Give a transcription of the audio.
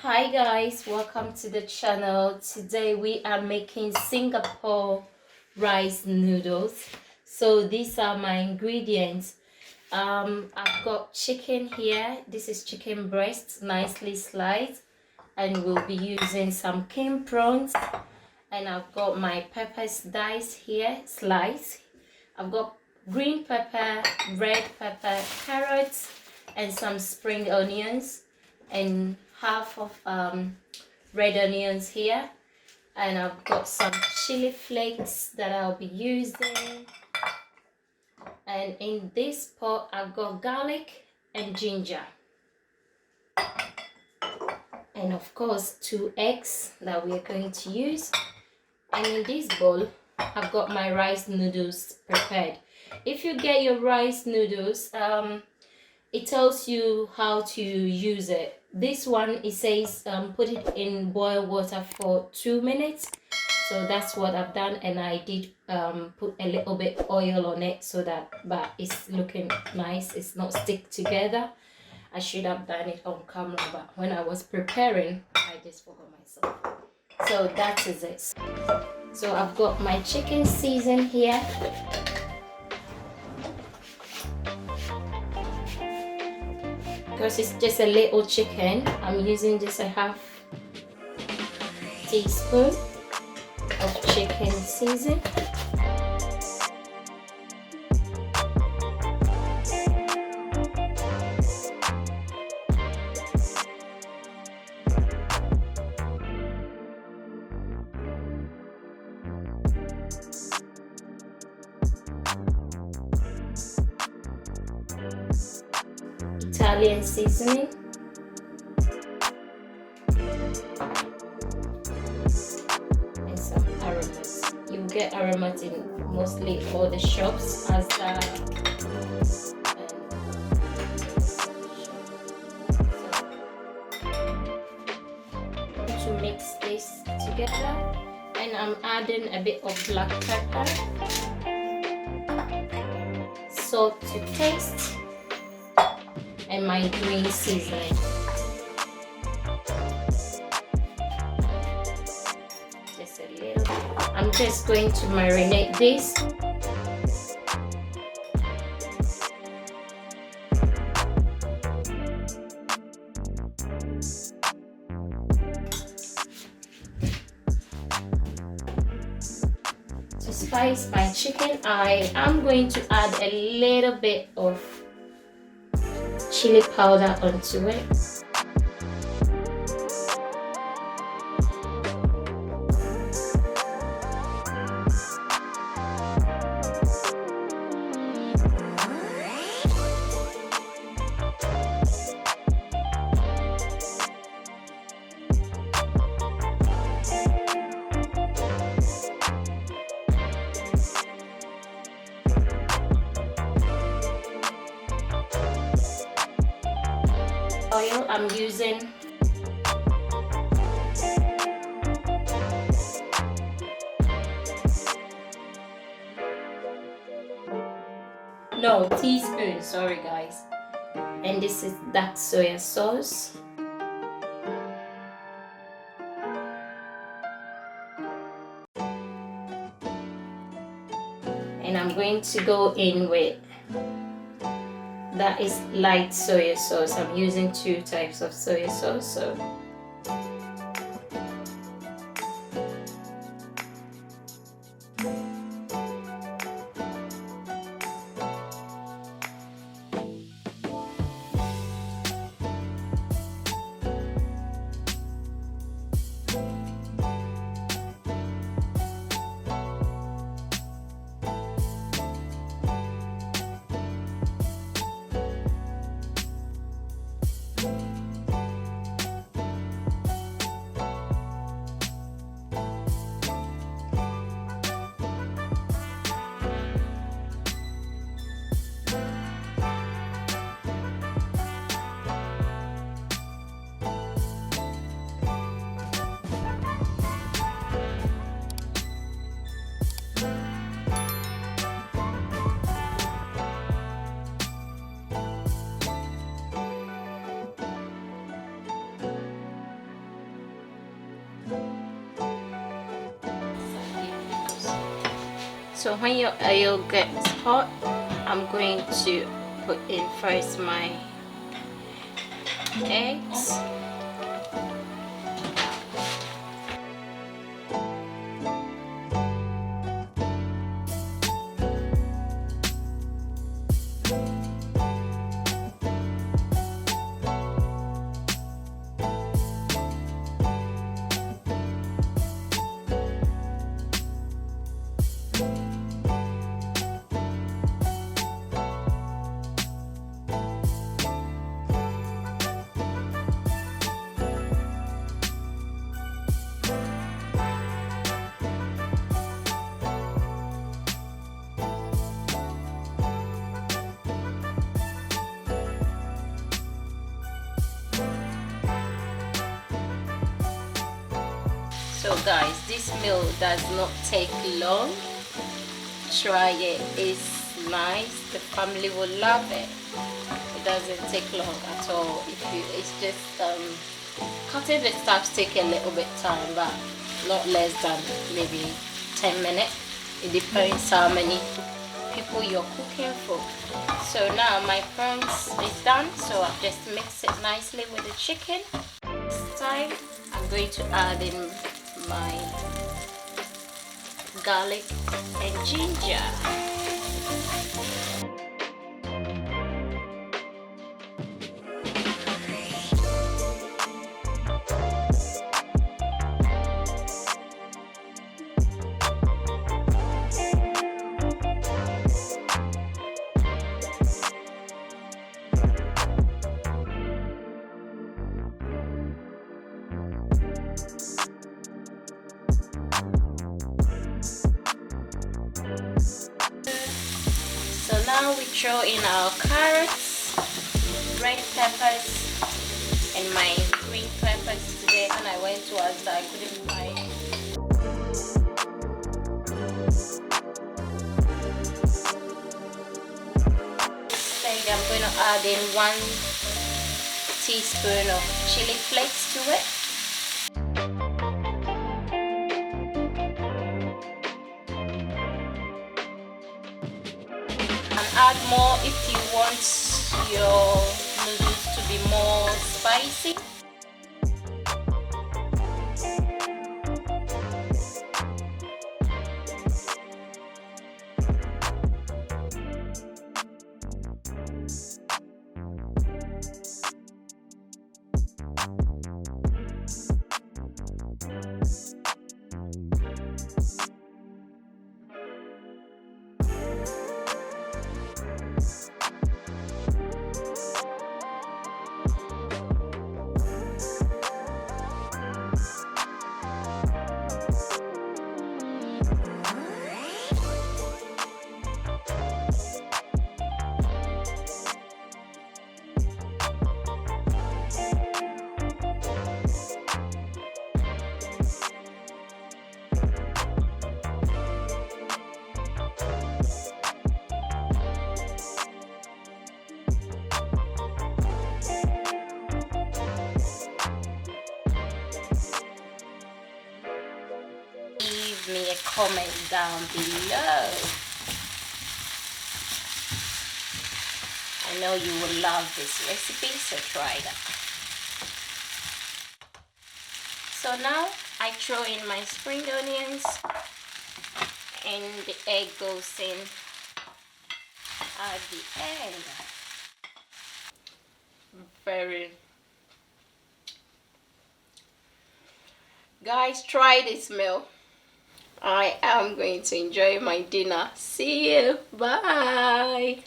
Hi guys, welcome to the channel. Today we are making Singapore rice noodles. So these are my ingredients. I've got chicken here. This is chicken breast, nicely sliced, and we'll be using some king prawns. And I've got my peppers diced here, sliced. I've got green pepper, red pepper, carrots, and some spring onions, and half of red onions here. And I've got some chili flakes that I'll be using. And in this pot, I've got garlic and ginger. And of course, 2 eggs that we are going to use. And in this bowl, I've got my rice noodles prepared. If you get your rice noodles, it tells you how to use it. This one, it says put it in boiled water for 2 minutes. So that's what I've done, and I did put a little bit oil on it so that, but it's looking nice, it's not stick together. I should have done it on camera, but when I was preparing, I just forgot myself. So that is it. So I've got my chicken season here. Because it's just a little chicken, I'm using just a half teaspoon of chicken season. Italian seasoning. And some aromas. You get aromas in mostly all the shops as to mix this together, and I'm adding a bit of black pepper, salt to taste, and my green seasoning. Just a little bit. I'm just going to marinate this. To spice my chicken, I am going to add a little bit of chili powder onto it. Oil I'm using teaspoon, sorry guys. And this is dark soya sauce. And I'm going to go in with, that is light soya sauce. I'm using 2 types of soya sauce. So So when your oil gets hot, I'm going to put in first my eggs. So guys, this meal does not take long. Try it, it's nice. The family will love it. It doesn't take long at all. It's just cutting the stuff take a little bit time, but not less than maybe 10 minutes. It depends how many people you're cooking for. So now my prawns is done, so I've just mixed it nicely with the chicken. This time I'm going to add in my garlic and ginger. So now we throw in our carrots, red peppers, and my green peppers today. And I went to Asda, I couldn't find. Instead, I'm going to add in 1 teaspoon of chili flakes to it. Add more if you want your noodles to be more spicy. Leave me a comment down below. I know you will love this recipe, so try that. So now I throw in my spring onions and the egg goes in at the end. Guys, try this meal. I am going to enjoy my dinner. See you. Bye.